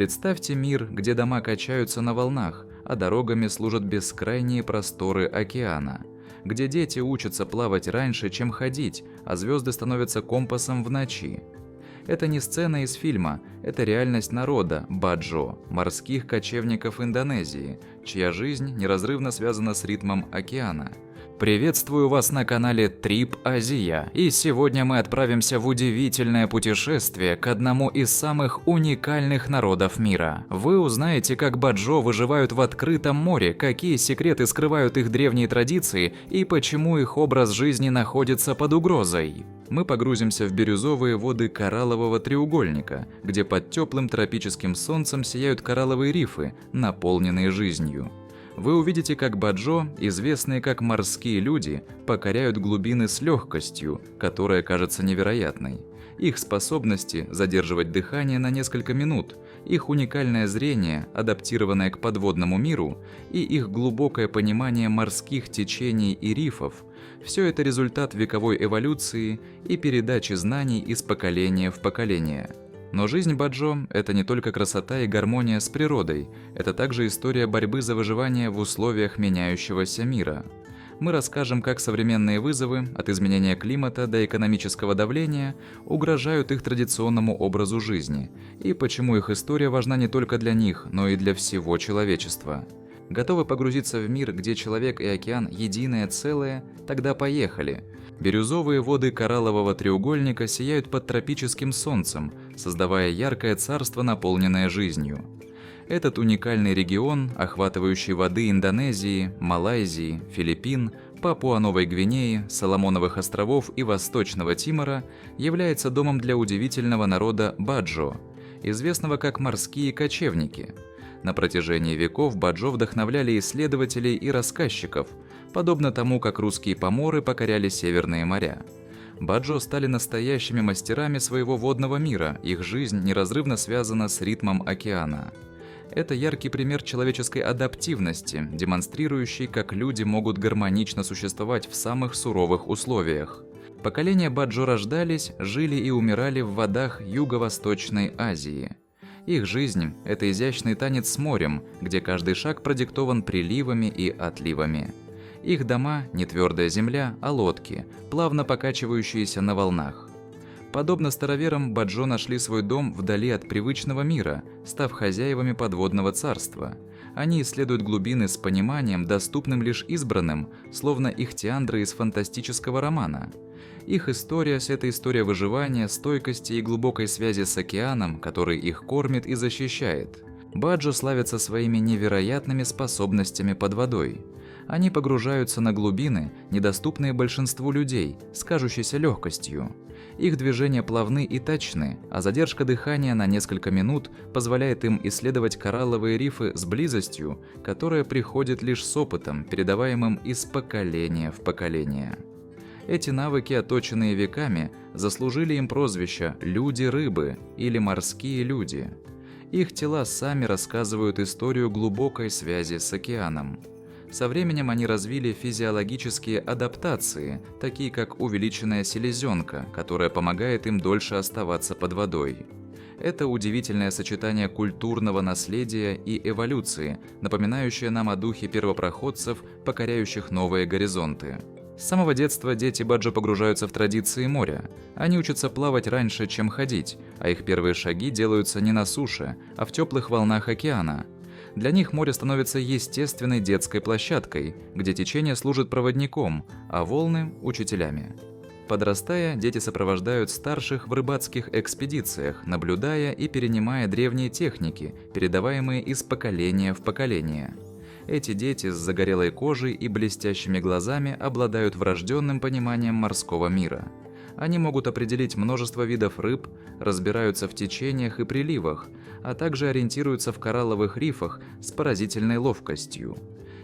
Представьте мир, где дома качаются на волнах, а дорогами служат бескрайние просторы океана, где дети учатся плавать раньше, чем ходить, а звезды становятся компасом в ночи. Это не сцена из фильма, это реальность народа Баджо, морских кочевников Индонезии, чья жизнь неразрывно связана с ритмом океана. Приветствую вас на канале Трип Азия, и сегодня мы отправимся в удивительное путешествие к одному из самых уникальных народов мира. Вы узнаете, как Баджо выживают в открытом море, какие секреты скрывают их древние традиции и почему их образ жизни находится под угрозой. Мы погрузимся в бирюзовые воды кораллового треугольника, где под теплым тропическим солнцем сияют коралловые рифы, наполненные жизнью. Вы увидите, как Баджо, известные как морские люди, покоряют глубины с легкостью, которая кажется невероятной. Их способности задерживать дыхание на несколько минут, их уникальное зрение, адаптированное к подводному миру, и их глубокое понимание морских течений и рифов – все это результат вековой эволюции и передачи знаний из поколения в поколение. Но жизнь Баджо – это не только красота и гармония с природой, это также история борьбы за выживание в условиях меняющегося мира. Мы расскажем, как современные вызовы, от изменения климата до экономического давления, угрожают их традиционному образу жизни, и почему их история важна не только для них, но и для всего человечества. Готовы погрузиться в мир, где человек и океан – единое целое? Тогда поехали! Бирюзовые воды кораллового треугольника сияют под тропическим солнцем, создавая яркое царство, наполненное жизнью. Этот уникальный регион, охватывающий воды Индонезии, Малайзии, Филиппин, Папуа-Новой Гвинеи, Соломоновых островов и Восточного Тимора, является домом для удивительного народа Баджо, известного как морские кочевники. На протяжении веков Баджо вдохновляли исследователей и рассказчиков, подобно тому, как русские поморы покоряли северные моря. Баджо стали настоящими мастерами своего водного мира, их жизнь неразрывно связана с ритмом океана. Это яркий пример человеческой адаптивности, демонстрирующий, как люди могут гармонично существовать в самых суровых условиях. Поколения Баджо рождались, жили и умирали в водах Юго-Восточной Азии. Их жизнь – это изящный танец с морем, где каждый шаг продиктован приливами и отливами. Их дома – не твердая земля, а лодки, плавно покачивающиеся на волнах. Подобно староверам, Баджо нашли свой дом вдали от привычного мира, став хозяевами подводного царства. Они исследуют глубины с пониманием, доступным лишь избранным, словно ихтиандры из фантастического романа. Их история – это история выживания, стойкости и глубокой связи с океаном, который их кормит и защищает. Баджо славятся своими невероятными способностями под водой. Они погружаются на глубины, недоступные большинству людей, с кажущейся легкостью. Их движения плавны и точны, а задержка дыхания на несколько минут позволяет им исследовать коралловые рифы с близостью, которая приходит лишь с опытом, передаваемым из поколения в поколение. Эти навыки, отточенные веками, заслужили им прозвища «люди-рыбы» или «морские люди». Их тела сами рассказывают историю глубокой связи с океаном. Со временем они развили физиологические адаптации, такие как увеличенная селезенка, которая помогает им дольше оставаться под водой. Это удивительное сочетание культурного наследия и эволюции, напоминающее нам о духе первопроходцев, покоряющих новые горизонты. С самого детства дети Баджо погружаются в традиции моря. Они учатся плавать раньше, чем ходить, а их первые шаги делаются не на суше, а в теплых волнах океана. Для них море становится естественной детской площадкой, где течение служит проводником, а волны – учителями. Подрастая, дети сопровождают старших в рыбацких экспедициях, наблюдая и перенимая древние техники, передаваемые из поколения в поколение. Эти дети с загорелой кожей и блестящими глазами обладают врожденным пониманием морского мира. Они могут определить множество видов рыб, разбираются в течениях и приливах, а также ориентируются в коралловых рифах с поразительной ловкостью.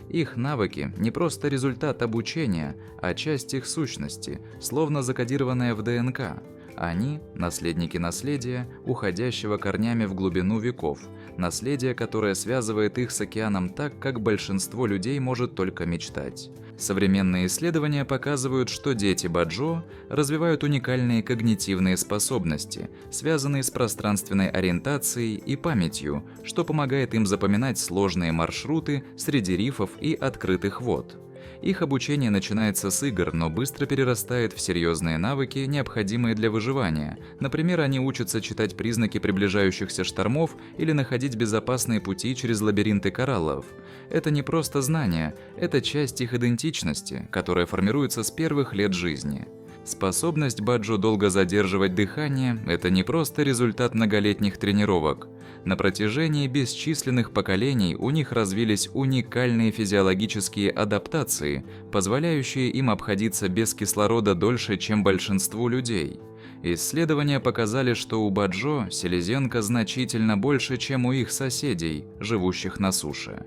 Их навыки не просто результат обучения, а часть их сущности, словно закодированная в ДНК. Они – наследники наследия, уходящего корнями в глубину веков, наследие, которое связывает их с океаном так, как большинство людей может только мечтать. Современные исследования показывают, что дети Баджо развивают уникальные когнитивные способности, связанные с пространственной ориентацией и памятью, что помогает им запоминать сложные маршруты среди рифов и открытых вод. Их обучение начинается с игр, но быстро перерастает в серьезные навыки, необходимые для выживания. Например, они учатся читать признаки приближающихся штормов или находить безопасные пути через лабиринты кораллов. Это не просто знания, это часть их идентичности, которая формируется с первых лет жизни. Способность Баджо долго задерживать дыхание – это не просто результат многолетних тренировок. На протяжении бесчисленных поколений у них развились уникальные физиологические адаптации, позволяющие им обходиться без кислорода дольше, чем большинству людей. Исследования показали, что у Баджо селезенка значительно больше, чем у их соседей, живущих на суше.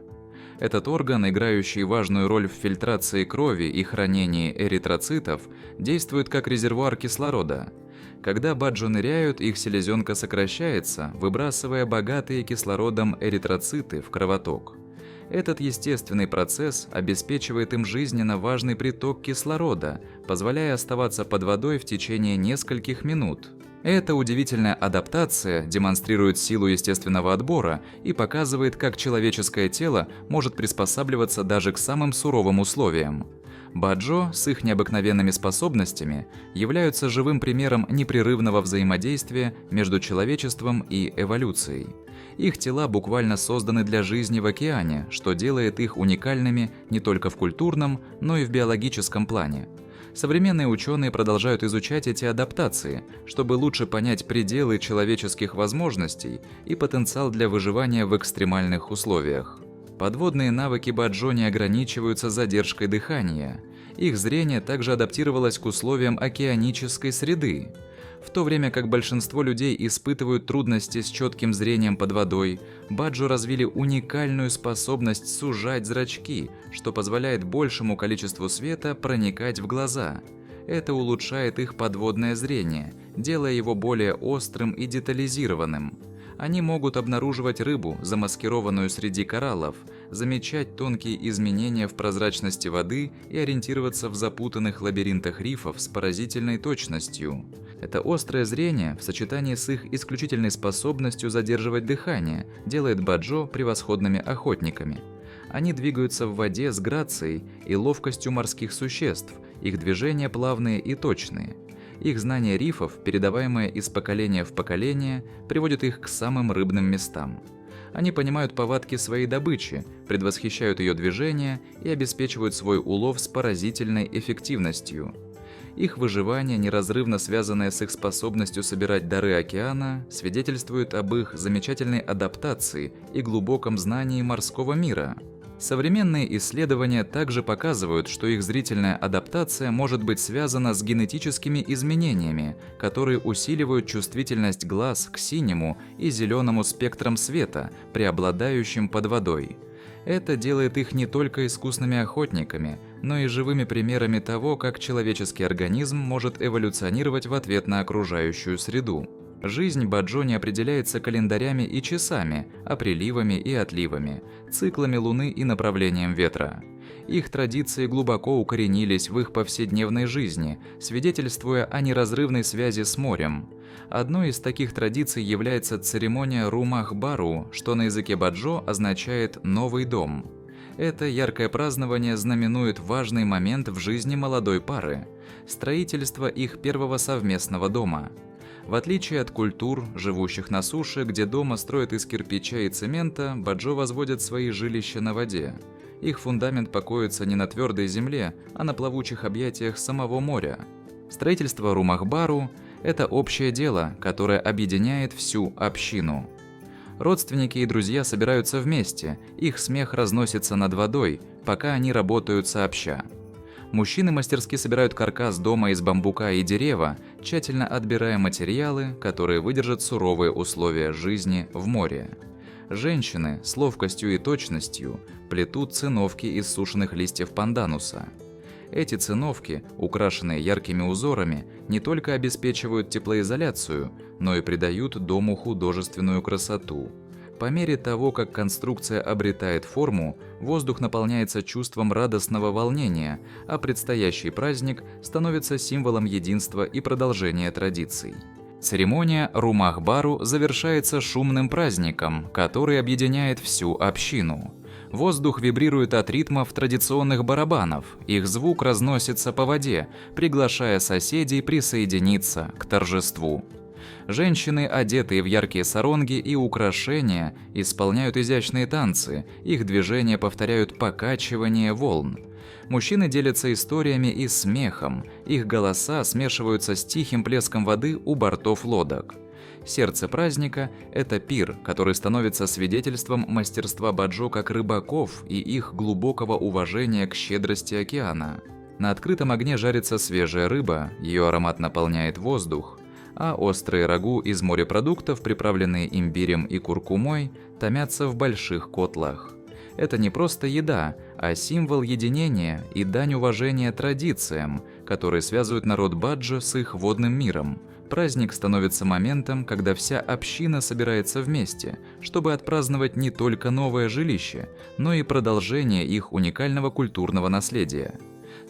Этот орган, играющий важную роль в фильтрации крови и хранении эритроцитов, действует как резервуар кислорода. Когда баджо ныряют, их селезенка сокращается, выбрасывая богатые кислородом эритроциты в кровоток. Этот естественный процесс обеспечивает им жизненно важный приток кислорода, позволяя оставаться под водой в течение нескольких минут. Эта удивительная адаптация демонстрирует силу естественного отбора и показывает, как человеческое тело может приспосабливаться даже к самым суровым условиям. Баджо с их необыкновенными способностями являются живым примером непрерывного взаимодействия между человечеством и эволюцией. Их тела буквально созданы для жизни в океане, что делает их уникальными не только в культурном, но и в биологическом плане. Современные ученые продолжают изучать эти адаптации, чтобы лучше понять пределы человеческих возможностей и потенциал для выживания в экстремальных условиях. Подводные навыки баджо не ограничиваются задержкой дыхания. Их зрение также адаптировалось к условиям океанической среды. В то время как большинство людей испытывают трудности с четким зрением под водой, баджо развили уникальную способность сужать зрачки, что позволяет большему количеству света проникать в глаза. Это улучшает их подводное зрение, делая его более острым и детализированным. Они могут обнаруживать рыбу, замаскированную среди кораллов, замечать тонкие изменения в прозрачности воды и ориентироваться в запутанных лабиринтах рифов с поразительной точностью. Это острое зрение в сочетании с их исключительной способностью задерживать дыхание делает баджо превосходными охотниками. Они двигаются в воде с грацией и ловкостью морских существ, их движения плавные и точные. Их знание рифов, передаваемое из поколения в поколение, приводит их к самым рыбным местам. Они понимают повадки своей добычи, предвосхищают ее движения и обеспечивают свой улов с поразительной эффективностью. Их выживание, неразрывно связанное с их способностью собирать дары океана, свидетельствует об их замечательной адаптации и глубоком знании морского мира. Современные исследования также показывают, что их зрительная адаптация может быть связана с генетическими изменениями, которые усиливают чувствительность глаз к синему и зеленому спектрам света, преобладающим под водой. Это делает их не только искусными охотниками, но и живыми примерами того, как человеческий организм может эволюционировать в ответ на окружающую среду. Жизнь баджо не определяется календарями и часами, а приливами и отливами, циклами Луны и направлением ветра. Их традиции глубоко укоренились в их повседневной жизни, свидетельствуя о неразрывной связи с морем. Одной из таких традиций является церемония Румах-Бару, что на языке баджо означает «новый дом». Это яркое празднование знаменует важный момент в жизни молодой пары – строительство их первого совместного дома. В отличие от культур, живущих на суше, где дома строят из кирпича и цемента, баджо возводят свои жилища на воде. Их фундамент покоится не на твердой земле, а на плавучих объятиях самого моря. Строительство Румах-Бару – это общее дело, которое объединяет всю общину. Родственники и друзья собираются вместе, их смех разносится над водой, пока они работают сообща. Мужчины мастерски собирают каркас дома из бамбука и дерева, тщательно отбирая материалы, которые выдержат суровые условия жизни в море. Женщины с ловкостью и точностью плетут циновки из сушеных листьев пандануса. Эти циновки, украшенные яркими узорами, не только обеспечивают теплоизоляцию, но и придают дому художественную красоту. По мере того, как конструкция обретает форму, воздух наполняется чувством радостного волнения, а предстоящий праздник становится символом единства и продолжения традиций. Церемония Румах-Бару завершается шумным праздником, который объединяет всю общину. Воздух вибрирует от ритмов традиционных барабанов, их звук разносится по воде, приглашая соседей присоединиться к торжеству. Женщины, одетые в яркие саронги и украшения, исполняют изящные танцы, их движения повторяют покачивание волн. Мужчины делятся историями и смехом, их голоса смешиваются с тихим плеском воды у бортов лодок. Сердце праздника – это пир, который становится свидетельством мастерства баджо как рыбаков и их глубокого уважения к щедрости океана. На открытом огне жарится свежая рыба, ее аромат наполняет воздух, а острые рагу из морепродуктов, приправленные имбирем и куркумой, томятся в больших котлах. Это не просто еда, а символ единения и дань уважения традициям, которые связывают народ Баджо с их водным миром. Праздник становится моментом, когда вся община собирается вместе, чтобы отпраздновать не только новое жилище, но и продолжение их уникального культурного наследия.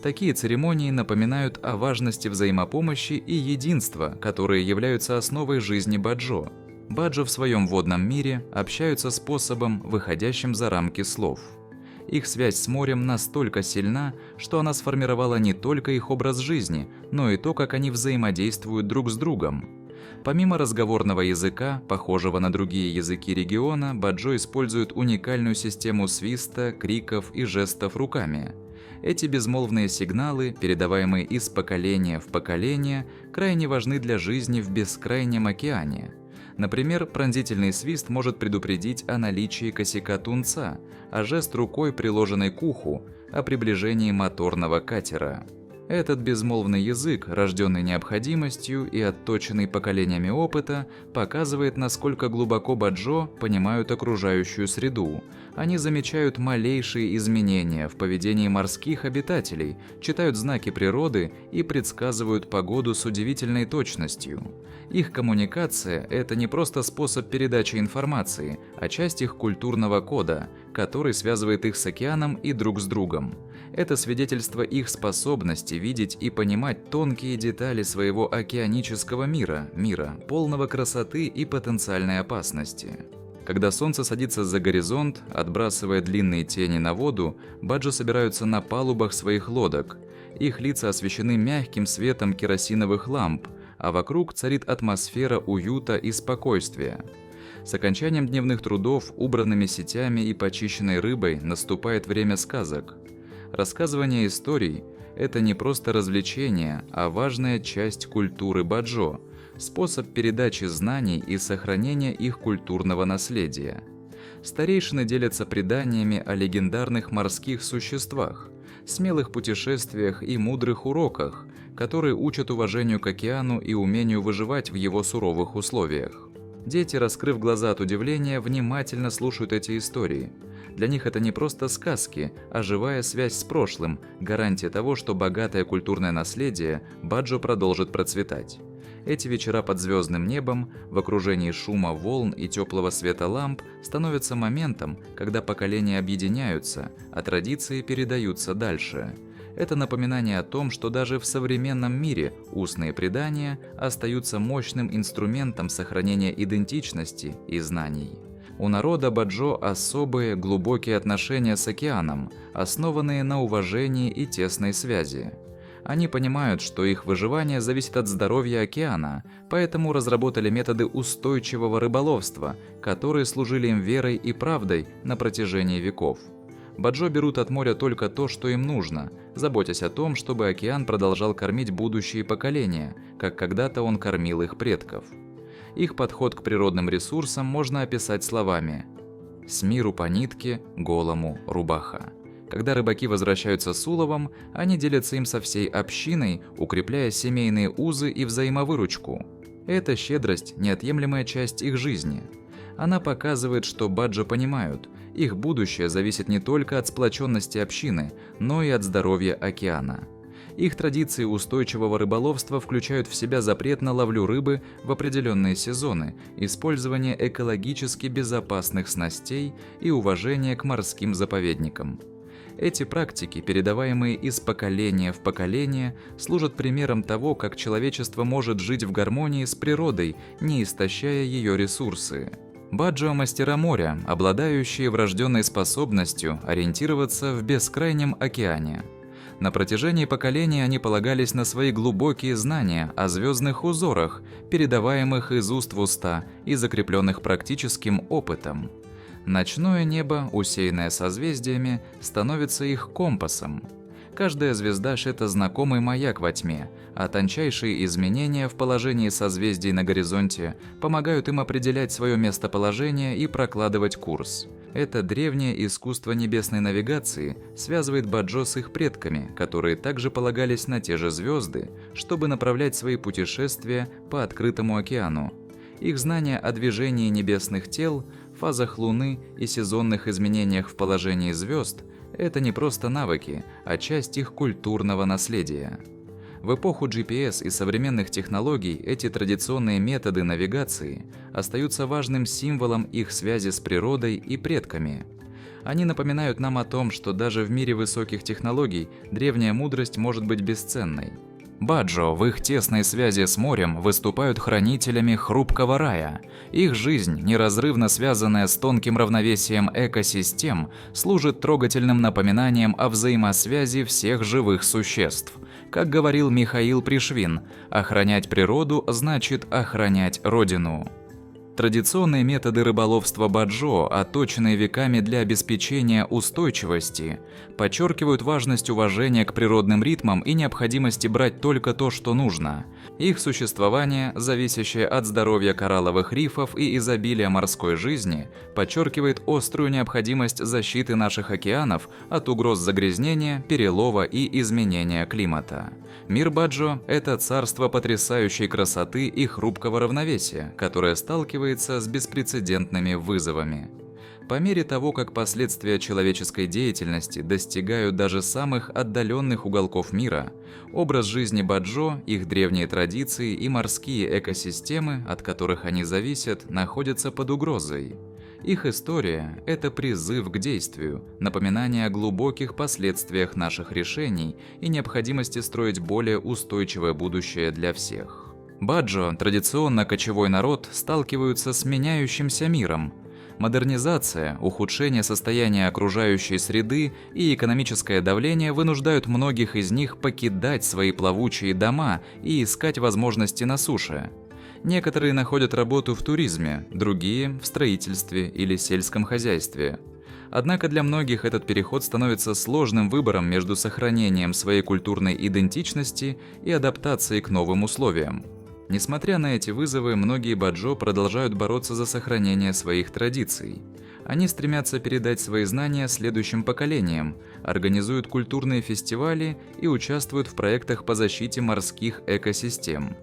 Такие церемонии напоминают о важности взаимопомощи и единства, которые являются основой жизни Баджо. Баджо в своем водном мире общаются способом, выходящим за рамки слов. Их связь с морем настолько сильна, что она сформировала не только их образ жизни, но и то, как они взаимодействуют друг с другом. Помимо разговорного языка, похожего на другие языки региона, баджо используют уникальную систему свиста, криков и жестов руками. Эти безмолвные сигналы, передаваемые из поколения в поколение, крайне важны для жизни в бескрайнем океане. Например, пронзительный свист может предупредить о наличии косяка тунца, а жест рукой, приложенной к уху, о приближении моторного катера. Этот безмолвный язык, рожденный необходимостью и отточенный поколениями опыта, показывает, насколько глубоко баджо понимают окружающую среду. Они замечают малейшие изменения в поведении морских обитателей, читают знаки природы и предсказывают погоду с удивительной точностью. Их коммуникация – это не просто способ передачи информации, а часть их культурного кода, который связывает их с океаном и друг с другом. Это свидетельство их способности видеть и понимать тонкие детали своего океанического мира, полного красоты и потенциальной опасности. Когда солнце садится за горизонт, отбрасывая длинные тени на воду, баджо собираются на палубах своих лодок. Их лица освещены мягким светом керосиновых ламп, а вокруг царит атмосфера уюта и спокойствия. С окончанием дневных трудов, убранными сетями и почищенной рыбой наступает время сказок. Рассказывание историй – это не просто развлечение, а важная часть культуры баджо, способ передачи знаний и сохранения их культурного наследия. Старейшины делятся преданиями о легендарных морских существах, смелых путешествиях и мудрых уроках, которые учат уважению к океану и умению выживать в его суровых условиях. Дети, раскрыв глаза от удивления, внимательно слушают эти истории. Для них это не просто сказки, а живая связь с прошлым, гарантия того, что богатое культурное наследие баджо продолжит процветать. Эти вечера под звездным небом, в окружении шума волн и теплого света ламп, становятся моментом, когда поколения объединяются, а традиции передаются дальше. Это напоминание о том, что даже в современном мире устные предания остаются мощным инструментом сохранения идентичности и знаний. У народа баджо особые глубокие отношения с океаном, основанные на уважении и тесной связи. Они понимают, что их выживание зависит от здоровья океана, поэтому разработали методы устойчивого рыболовства, которые служили им верой и правдой на протяжении веков. Баджо берут от моря только то, что им нужно, заботясь о том, чтобы океан продолжал кормить будущие поколения, как когда-то он кормил их предков. Их подход к природным ресурсам можно описать словами «с миру по нитке, голому рубаха». Когда рыбаки возвращаются с уловом, они делятся им со всей общиной, укрепляя семейные узы и взаимовыручку. Эта щедрость – неотъемлемая часть их жизни. Она показывает, что баджо понимают, их будущее зависит не только от сплоченности общины, но и от здоровья океана. Их традиции устойчивого рыболовства включают в себя запрет на ловлю рыбы в определенные сезоны, использование экологически безопасных снастей и уважение к морским заповедникам. Эти практики, передаваемые из поколения в поколение, служат примером того, как человечество может жить в гармонии с природой, не истощая ее ресурсы. Баджо – мастера моря, обладающие врожденной способностью ориентироваться в бескрайнем океане. На протяжении поколений они полагались на свои глубокие знания о звездных узорах, передаваемых из уст в уста и закрепленных практическим опытом. Ночное небо, усеянное созвездиями, становится их компасом. Каждая звезда – это знакомый маяк во тьме, а тончайшие изменения в положении созвездий на горизонте помогают им определять свое местоположение и прокладывать курс. Это древнее искусство небесной навигации связывает баджо с их предками, которые также полагались на те же звезды, чтобы направлять свои путешествия по открытому океану. Их знания о движении небесных тел, фазах Луны и сезонных изменениях в положении звезд – это не просто навыки, а часть их культурного наследия. В эпоху GPS и современных технологий эти традиционные методы навигации остаются важным символом их связи с природой и предками. Они напоминают нам о том, что даже в мире высоких технологий древняя мудрость может быть бесценной. Баджо в их тесной связи с морем выступают хранителями хрупкого рая. Их жизнь, неразрывно связанная с тонким равновесием экосистем, служит трогательным напоминанием о взаимосвязи всех живых существ. Как говорил Михаил Пришвин, охранять природу значит охранять родину. Традиционные методы рыболовства баджо, отточенные веками для обеспечения устойчивости, подчеркивают важность уважения к природным ритмам и необходимости брать только то, что нужно. Их существование, зависящее от здоровья коралловых рифов и изобилия морской жизни, подчеркивает острую необходимость защиты наших океанов от угроз загрязнения, перелова и изменения климата. Мир баджо – это царство потрясающей красоты и хрупкого равновесия, которое сталкивается с беспрецедентными вызовами. По мере того, как последствия человеческой деятельности достигают даже самых отдаленных уголков мира, образ жизни баджо, их древние традиции и морские экосистемы, от которых они зависят, находятся под угрозой. Их история – это призыв к действию, напоминание о глубоких последствиях наших решений и необходимости строить более устойчивое будущее для всех. Баджо, традиционно кочевой народ, сталкиваются с меняющимся миром. Модернизация, ухудшение состояния окружающей среды и экономическое давление вынуждают многих из них покидать свои плавучие дома и искать возможности на суше. Некоторые находят работу в туризме, другие – в строительстве или сельском хозяйстве. Однако для многих этот переход становится сложным выбором между сохранением своей культурной идентичности и адаптацией к новым условиям. Несмотря на эти вызовы, многие баджо продолжают бороться за сохранение своих традиций. Они стремятся передать свои знания следующим поколениям, организуют культурные фестивали и участвуют в проектах по защите морских экосистем.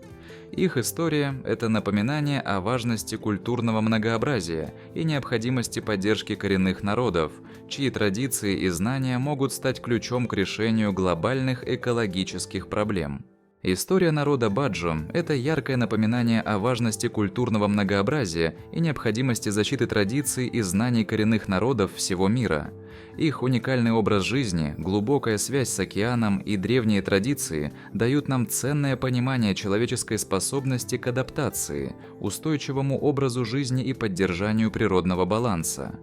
Их история – это напоминание о важности культурного многообразия и необходимости поддержки коренных народов, чьи традиции и знания могут стать ключом к решению глобальных экологических проблем. История народа баджо – это яркое напоминание о важности культурного многообразия и необходимости защиты традиций и знаний коренных народов всего мира. Их уникальный образ жизни, глубокая связь с океаном и древние традиции дают нам ценное понимание человеческой способности к адаптации, устойчивому образу жизни и поддержанию природного баланса.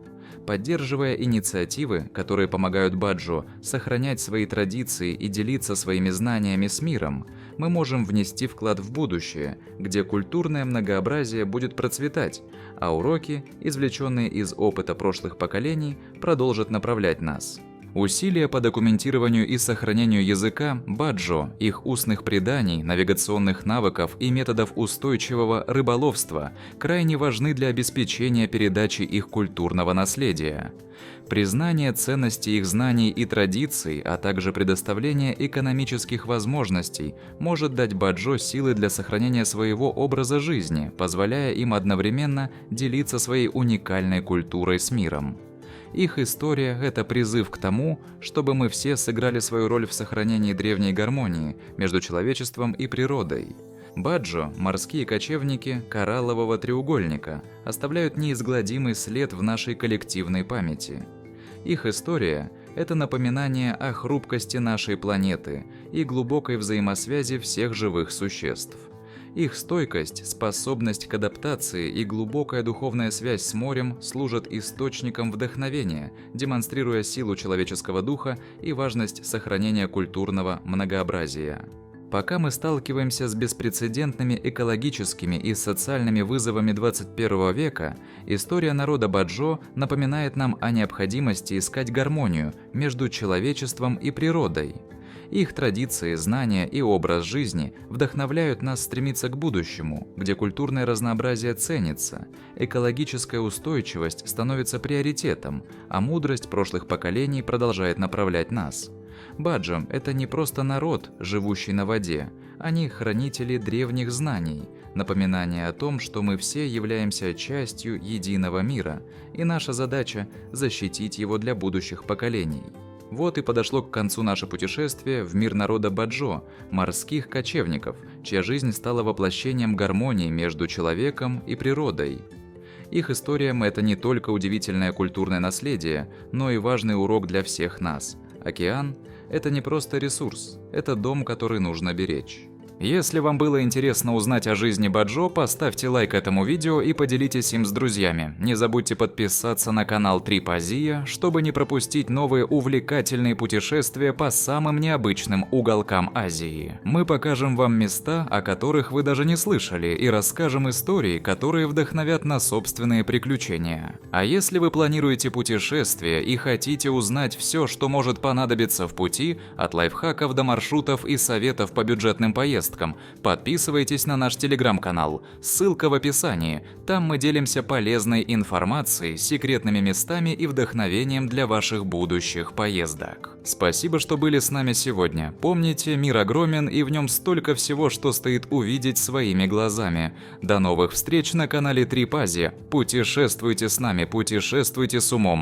Поддерживая инициативы, которые помогают баджо сохранять свои традиции и делиться своими знаниями с миром, мы можем внести вклад в будущее, где культурное многообразие будет процветать, а уроки, извлеченные из опыта прошлых поколений, продолжат направлять нас. Усилия по документированию и сохранению языка баджо, их устных преданий, навигационных навыков и методов устойчивого рыболовства крайне важны для обеспечения передачи их культурного наследия. Признание ценности их знаний и традиций, а также предоставление экономических возможностей может дать баджо силы для сохранения своего образа жизни, позволяя им одновременно делиться своей уникальной культурой с миром. Их история – это призыв к тому, чтобы мы все сыграли свою роль в сохранении древней гармонии между человечеством и природой. Баджо, морские кочевники кораллового треугольника, оставляют неизгладимый след в нашей коллективной памяти. Их история – это напоминание о хрупкости нашей планеты и глубокой взаимосвязи всех живых существ. Их стойкость, способность к адаптации и глубокая духовная связь с морем служат источником вдохновения, демонстрируя силу человеческого духа и важность сохранения культурного многообразия. Пока мы сталкиваемся с беспрецедентными экологическими и социальными вызовами 21 века, история народа баджо напоминает нам о необходимости искать гармонию между человечеством и природой. Их традиции, знания и образ жизни вдохновляют нас стремиться к будущему, где культурное разнообразие ценится, экологическая устойчивость становится приоритетом, а мудрость прошлых поколений продолжает направлять нас. Баджо – это не просто народ, живущий на воде, они хранители древних знаний, напоминание о том, что мы все являемся частью единого мира, и наша задача – защитить его для будущих поколений. Вот и подошло к концу наше путешествие в мир народа баджо, морских кочевников, чья жизнь стала воплощением гармонии между человеком и природой. Их историям это не только удивительное культурное наследие, но и важный урок для всех нас. Океан – это не просто ресурс, это дом, который нужно беречь. Если вам было интересно узнать о жизни баджо, поставьте лайк этому видео и поделитесь им с друзьями. Не забудьте подписаться на канал Трип Азия, чтобы не пропустить новые увлекательные путешествия по самым необычным уголкам Азии. Мы покажем вам места, о которых вы даже не слышали, и расскажем истории, которые вдохновят на собственные приключения. А если вы планируете путешествие и хотите узнать все, что может понадобиться в пути, от лайфхаков до маршрутов и советов по бюджетным поездкам, подписывайтесь на наш телеграм-канал, ссылка в описании, там мы делимся полезной информацией, секретными местами и вдохновением для ваших будущих поездок. Спасибо, что были с нами сегодня. Помните, мир огромен и в нем столько всего, что стоит увидеть своими глазами. До новых встреч на канале Трип Азия. Путешествуйте с нами, путешествуйте с умом.